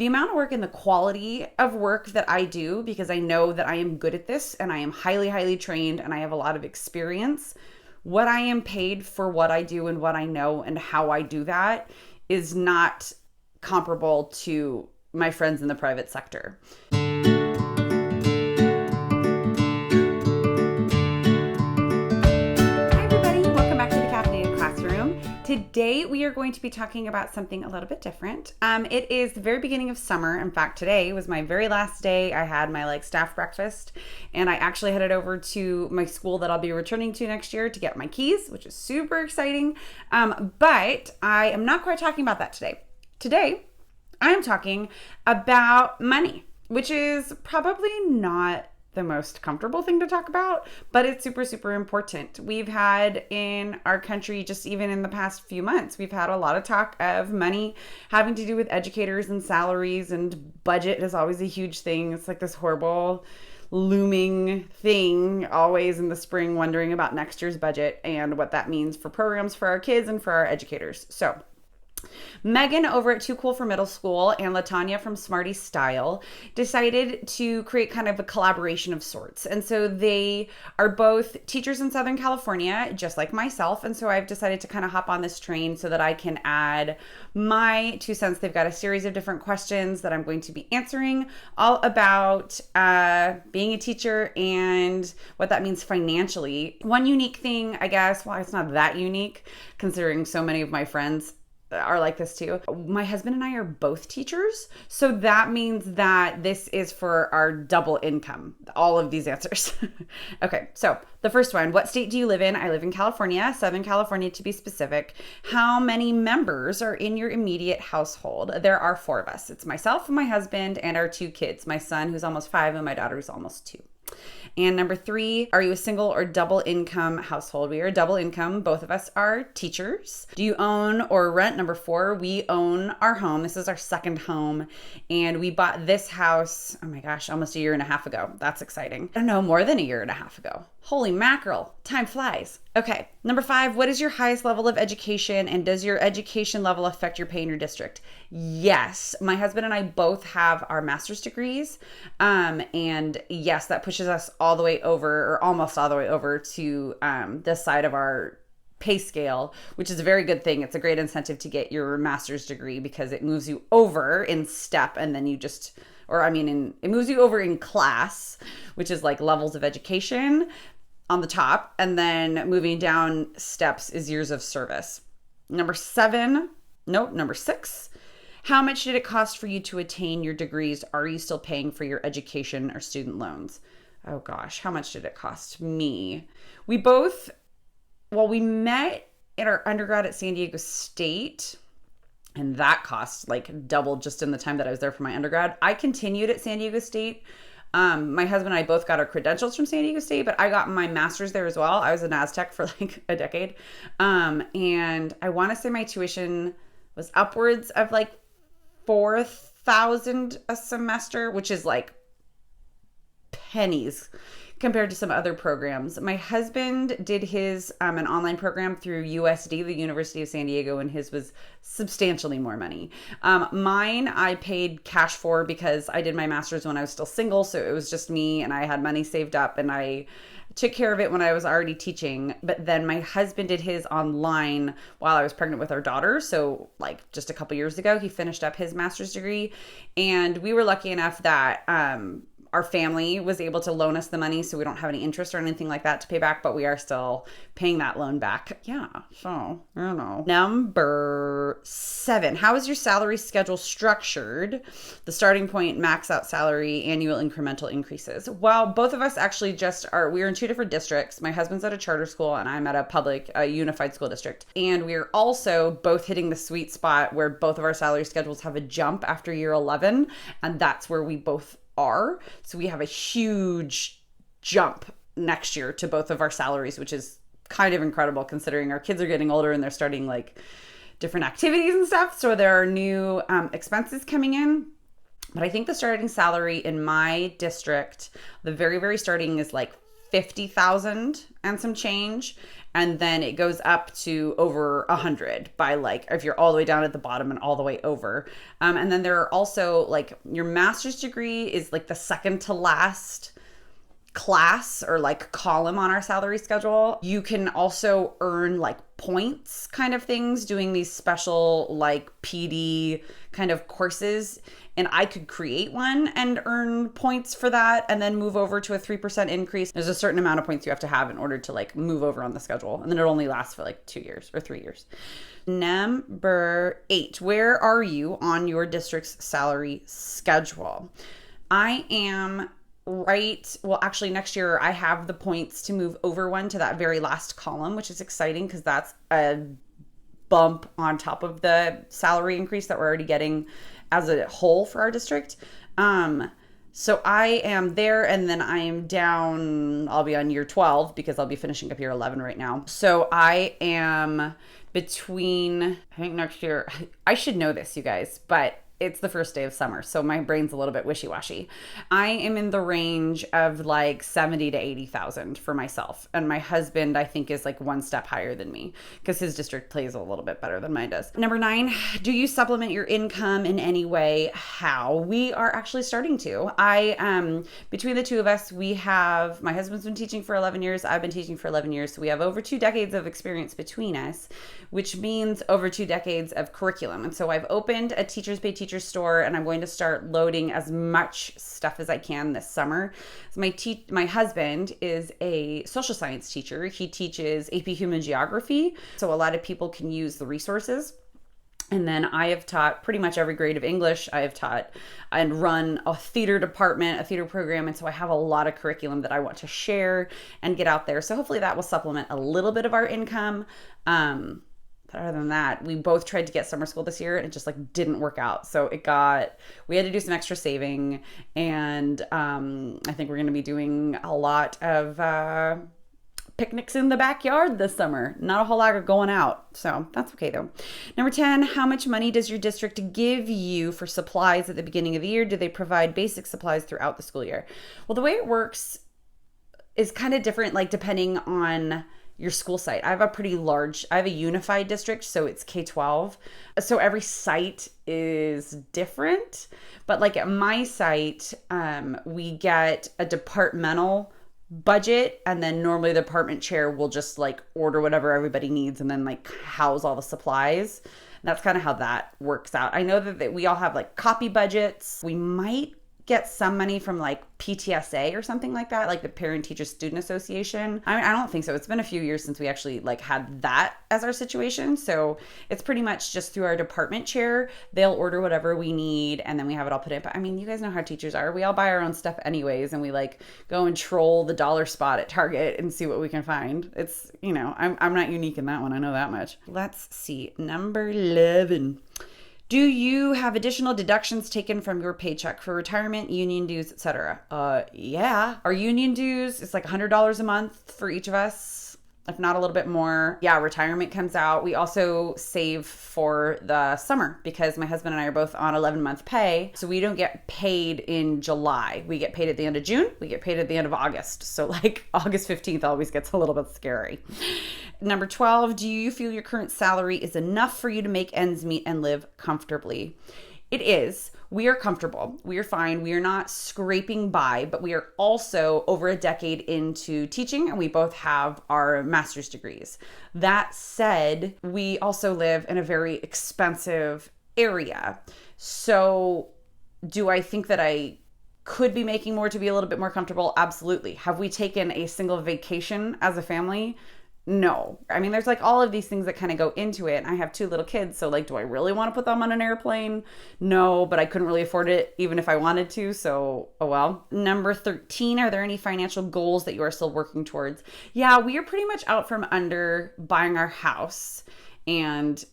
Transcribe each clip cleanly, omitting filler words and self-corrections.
The amount of work and the quality of work that I do, because I know that I am good at this and I am highly, highly trained and I have a lot of experience, what I am paid for what I do and what I know and how I do that is not comparable to my friends in the private sector. Today, we are going to be talking about something a little bit different. It is the very beginning of summer. In fact, today was my very last day. I had my staff breakfast, and I actually headed over to my school that I'll be returning to next year to get my keys, which is super exciting. But I am not quite talking about that today. Today, I am talking about money, which is probably not the most comfortable thing to talk about, but it's super, super important. We've had in our country, just even in the past few months, we've had a lot of talk of money having to do with educators and salaries, and budget is always a huge thing. It's like this horrible looming thing always in the spring, wondering about next year's budget and what that means for programs for our kids and for our educators. So Megan over at Too Cool for Middle School and LaTawnya from Smartie Style decided to create kind of a collaboration of sorts. And so they are both teachers in Southern California, just like myself. And so I've decided to kind of hop on this train so that I can add my 2 cents. They've got a series of different questions that I'm going to be answering all about being a teacher and what that means financially. One unique thing, I guess, well, it's not that unique considering so many of my friends are like this too. My husband and I are both teachers. So that means that this is for our double income, all of these answers. Okay, so the first one, what state do you live in? I live in California, Southern California to be specific. How many members are in your immediate household? There are 4 of us. It's myself and my husband and our 2 kids, my son who's almost 5 and my daughter who's almost 2. And number 3, are you a single or double income household? We are double income. Both of us are teachers. Do you own or rent? Number 4, we own our home. This is our second home. And we bought this house, oh my gosh, almost a year and a half ago. That's exciting. I don't know, more than a year and a half ago. Holy mackerel, time flies. Okay, number 5, what is your highest level of education, and does your education level affect your pay in your district? Yes, my husband and I both have our master's degrees, and yes, that pushes us all the way over, or almost all the way over to this side of our pay scale, which is a very good thing. It's a great incentive to get your master's degree because it moves you over in step, and then you just, it moves you over in class, which is like levels of education on the top, and then moving down steps is years of service. Number 6, how much did it cost for you to attain your degrees? Are you still paying for your education or student loans? Oh gosh, how much did it cost me? We met in our undergrad at San Diego State, and that cost doubled just in the time that I was there for my undergrad. I continued at San Diego State. My husband and I both got our credentials from San Diego State, but I got my master's there as well. I was an Aztec for a decade. And I want to say my tuition was upwards of $4,000 a semester, which is pennies compared to some other programs. My husband did his an online program through USD, the University of San Diego, and his was substantially more money. Mine I paid cash for because I did my master's when I was still single, so it was just me and I had money saved up and I took care of it when I was already teaching. But then my husband did his online while I was pregnant with our daughter. So just a couple years ago, he finished up his master's degree, and we were lucky enough that our family was able to loan us the money, so we don't have any interest or anything like that to pay back, but we are still paying that loan back. Yeah, so, I don't know. Number 7, how is your salary schedule structured? The starting point, max out salary, annual incremental increases. Well, both of us actually we're in 2 different districts. My husband's at a charter school and I'm at a unified school district. And we're also both hitting the sweet spot where both of our salary schedules have a jump after year 11, and that's where we both are. So we have a huge jump next year to both of our salaries, which is kind of incredible considering our kids are getting older and they're starting different activities and stuff. So there are new expenses coming in. But I think the starting salary in my district, the very, very starting is $50,000 and some change. and then it goes up to over 100 by like if you're all the way down at the bottom and all the way over. And then there are also like your master's degree is like the second to last class or like column on our salary schedule. You can also earn like points kind of things doing these special like PD kind of courses, and I could create one and earn points for that and then move over to a 3% increase. There's a certain amount of points you have to have in order to like move over on the schedule, and then it only lasts for like 2 years or 3 years. Number 8, where are you on your district's salary schedule? I am actually next year I have the points to move over one to that very last column, which is exciting because that's a bump on top of the salary increase that we're already getting as a whole for our district. So I am there, and then I am down, I'll be on year 12 because I'll be finishing up year 11 right now. So I am between, I think next year, I should know this, you guys, but it's the first day of summer, so my brain's a little bit wishy-washy. I am in the range of like 70 to 80,000 for myself, and my husband I think is like one step higher than me because his district plays a little bit better than mine does. Number 9, do you supplement your income in any way? How? We are actually starting to. Between the two of us, we have, my husband's been teaching for 11 years, I've been teaching for 11 years, so we have over 2 decades of experience between us, which means over 2 decades of curriculum. And so I've opened a Teachers Pay Teachers store, and I'm going to start loading as much stuff as I can this summer. So my husband is a social science teacher. He teaches AP Human Geography, so a lot of people can use the resources. And then I have taught pretty much every grade of English. I have taught and run a theater department, a theater program. And so I have a lot of curriculum that I want to share and get out there. So hopefully that will supplement a little bit of our income. But other than that, we both tried to get summer school this year and it just like didn't work out. So we had to do some extra saving, and I think we're going to be doing a lot of picnics in the backyard this summer. Not a whole lot of going out. So that's okay though. Number 10, how much money does your district give you for supplies at the beginning of the year? Do they provide basic supplies throughout the school year? Well, the way it works is kind of different, like depending on your school site. I have a unified district, so it's K-12. So every site is different. But like at my site, we get a departmental budget, and then normally the department chair will just like order whatever everybody needs and then like house all the supplies. And that's kind of how that works out. I know that we all have like copy budgets. We might get some money from like PTSA or something like that, like the Parent Teacher Student Association. I don't think so. It's been a few years since we actually like had that as our situation. So it's pretty much just through our department chair. They'll order whatever we need and then we have it all put in. But I mean, you guys know how teachers are. We all buy our own stuff anyways, and we like go and troll the dollar spot at Target and see what we can find. It's, I'm not unique in that one. I know that much. Let's see. Number 11. Do you have additional deductions taken from your paycheck for retirement, union dues, etc.? Yeah. Our union dues is like $100 a month for each of us, if not a little bit more. Yeah, retirement comes out. We also save for the summer because my husband and I are both on 11-month pay. So we don't get paid in July. We get paid at the end of June. We get paid at the end of August. So like August 15th always gets a little bit scary. Number 12, do you feel your current salary is enough for you to make ends meet and live comfortably? It is. We are comfortable. We are fine. We are not scraping by, but we are also over a decade into teaching, and we both have our master's degrees. That said, we also live in a very expensive area. So do I think that I could be making more to be a little bit more comfortable? Absolutely. Have we taken a single vacation as a family? No. I mean, there's like all of these things that kind of go into it. I have 2 little kids. So like, do I really want to put them on an airplane? No, but I couldn't really afford it even if I wanted to. So, oh well. Number 13, are there any financial goals that you are still working towards? Yeah, we are pretty much out from under buying our house, and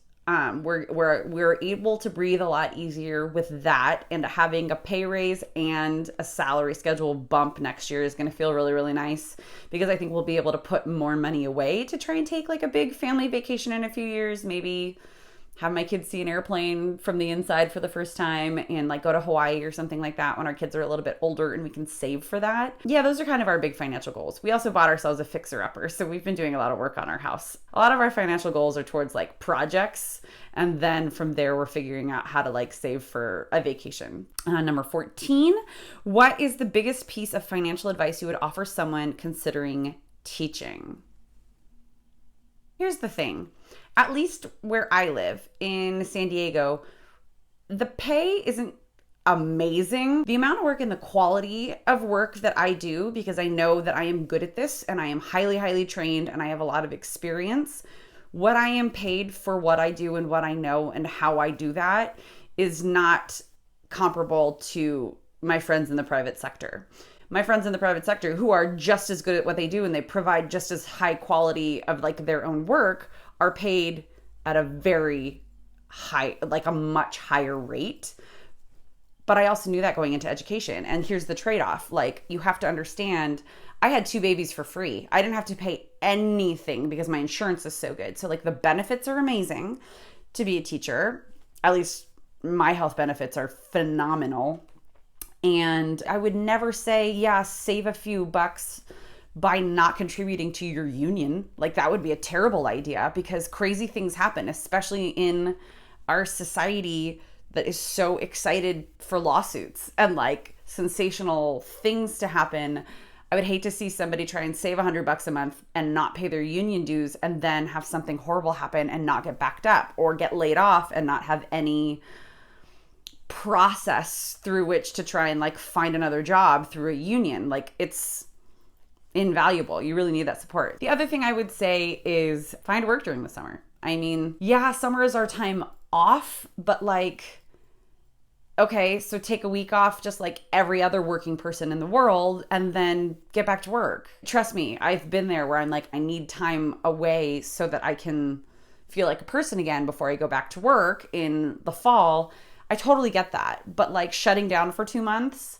we're able to breathe a lot easier with that, and having a pay raise and a salary schedule bump next year is going to feel really, really nice, because I think we'll be able to put more money away to try and take like a big family vacation in a few years, maybe have my kids see an airplane from the inside for the first time and like go to Hawaii or something like that when our kids are a little bit older and we can save for that. Yeah, those are kind of our big financial goals. We also bought ourselves a fixer-upper, so we've been doing a lot of work on our house. A lot of our financial goals are towards like projects, and then from there we're figuring out how to like save for a vacation. Number 14, what is the biggest piece of financial advice you would offer someone considering teaching? Here's the thing. At least where I live in San Diego, the pay isn't amazing. The amount of work and the quality of work that I do, because I know that I am good at this and I am highly, highly trained and I have a lot of experience, what I am paid for what I do and what I know and how I do that is not comparable to my friends in the private sector. My friends in the private sector who are just as good at what they do and they provide just as high quality of like their own work are paid at a very high, like a much higher rate. But I also knew that going into education. And here's the trade-off. Like, you have to understand, I had 2 babies for free. I didn't have to pay anything because my insurance is so good. So like the benefits are amazing to be a teacher. At least my health benefits are phenomenal. And I would never say, yeah, save a few bucks by not contributing to your union. Like, that would be a terrible idea because crazy things happen, especially in our society that is so excited for lawsuits and like sensational things to happen. I would hate to see somebody try and save $100 a month and not pay their union dues and then have something horrible happen and not get backed up, or get laid off and not have any process through which to try and like find another job through a union. Like, it's invaluable. You really need that support. The other thing I would say is find work during the summer. I mean, yeah, summer is our time off, but like, okay, so take a week off just like every other working person in the world and then get back to work. Trust me, I've been there where I'm like, I need time away so that I can feel like a person again before I go back to work in the fall. I totally get that. But like shutting down for 2 months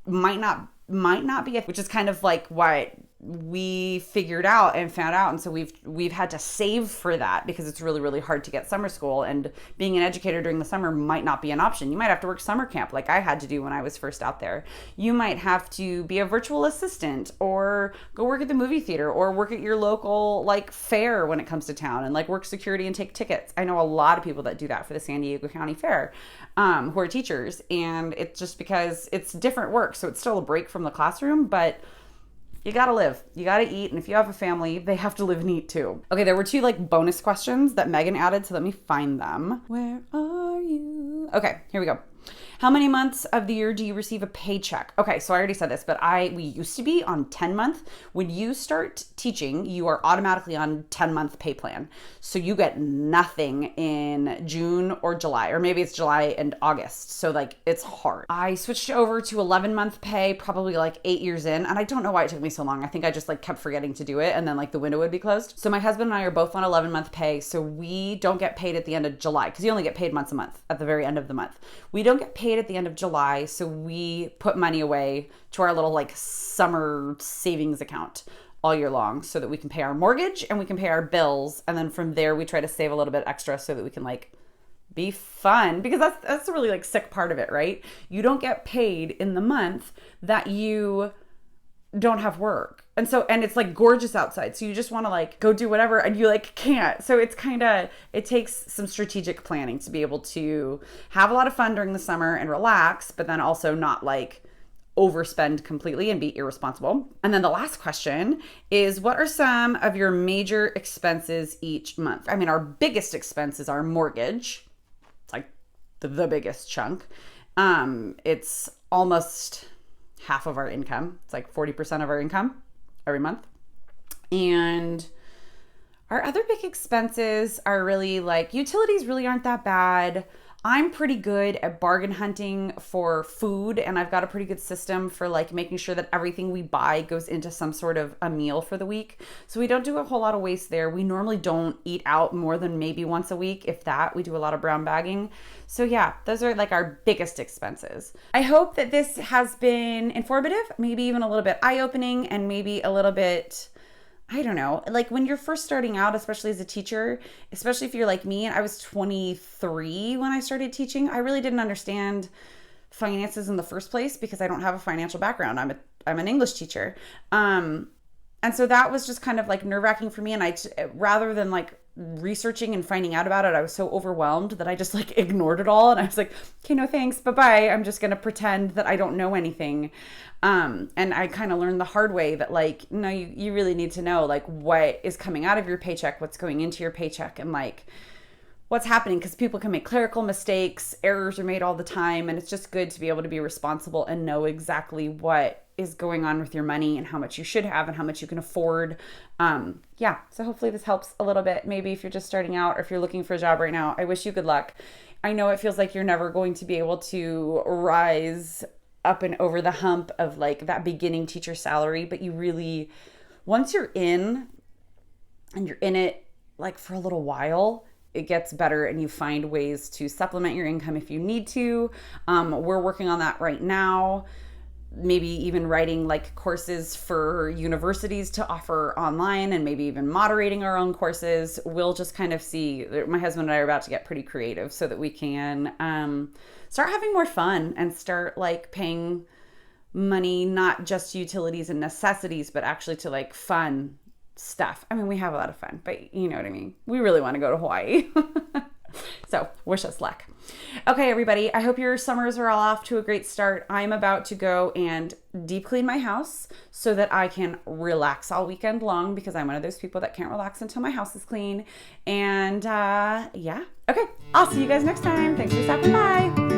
might not be, which is kind of like what we figured out and found out. And so we've had to save for that because it's really, really hard to get summer school, and being an educator during the summer might not be an option. You might have to work summer camp like I had to do when I was first out there. You might have to be a virtual assistant or go work at the movie theater or work at your local like fair when it comes to town and like work security and take tickets. I know a lot of people that do that for the San Diego County Fair who are teachers, and it's just because it's different work. So it's still a break from the classroom, but you gotta live, you gotta eat, and if you have a family, they have to live and eat too. Okay, there were 2 like bonus questions that Megan added, so let me find them. Where are you? Okay, here we go. How many months of the year do you receive a paycheck? Okay, so I already said this, but we used to be on 10-month. When you start teaching, you are automatically on 10-month pay plan. So you get nothing in June or July, or maybe it's July and August. So like, it's hard. I switched over to 11-month pay probably like 8 years in, and I don't know why it took me so long. I think I just like kept forgetting to do it, and then like the window would be closed. So my husband and I are both on 11-month pay, so we don't get paid at the end of July, because you only get paid once a month at the very end of the month. We don't get paid at the end of July, so we put money away to our little like summer savings account all year long so that we can pay our mortgage and we can pay our bills, and then from there we try to save a little bit extra so that we can like be fun, because that's a really like sick part of it, right? You don't get paid in the month that you don't have work. And it's like gorgeous outside, so you just want to like go do whatever and you like can't. So it's it takes some strategic planning to be able to have a lot of fun during the summer and relax, but then also not like overspend completely and be irresponsible. And then the last question is, what are some of your major expenses each month? I mean, our biggest expense is our mortgage. It's like the biggest chunk. It's almost half of our income. It's like 40% of our income every month. And our other big expenses are really like utilities really aren't that bad. I'm pretty good at bargain hunting for food, and I've got a pretty good system for like making sure that everything we buy goes into some sort of a meal for the week. So we don't do a whole lot of waste there. We normally don't eat out more than maybe once a week. If that, we do a lot of brown bagging. So yeah, those are like our biggest expenses. I hope that this has been informative, maybe even a little bit eye-opening, and maybe a little bit I don't know, like when you're first starting out, especially as a teacher, especially if you're like me, I was 23 when I started teaching. I really didn't understand finances in the first place because I don't have a financial background. I'm an English teacher. And so that was just kind of like nerve-wracking for me. And rather than like researching and finding out about it, I was so overwhelmed that I just like ignored it all. And I was like, okay, no thanks, bye-bye. I'm just going to pretend that I don't know anything. And I kind of learned the hard way that like, no, you really need to know like what is coming out of your paycheck, what's going into your paycheck, and like what's happening, because people can make clerical mistakes, errors are made all the time. And it's just good to be able to be responsible and know exactly what is going on with your money and how much you should have and how much you can afford. So hopefully this helps a little bit. Maybe if you're just starting out or if you're looking for a job right now, I wish you good luck. I know it feels like you're never going to be able to rise up and over the hump of like that beginning teacher salary, but you really, once you're in and you're in it like for a little while, it gets better and you find ways to supplement your income if you need to. We're working on that right now. Maybe even writing like courses for universities to offer online, and maybe even moderating our own courses. We'll just kind of see. My husband and I are about to get pretty creative so that we can start having more fun and start like paying money, not just utilities and necessities, but actually to like fun stuff. I mean, we have a lot of fun, but you know what I mean? We really want to go to Hawaii. So wish us luck. Okay, everybody, I hope your summers are all off to a great start. I'm about to go and deep clean my house so that I can relax all weekend long, because I'm one of those people that can't relax until my house is clean. And okay, I'll see you guys next time. Thanks for stopping by.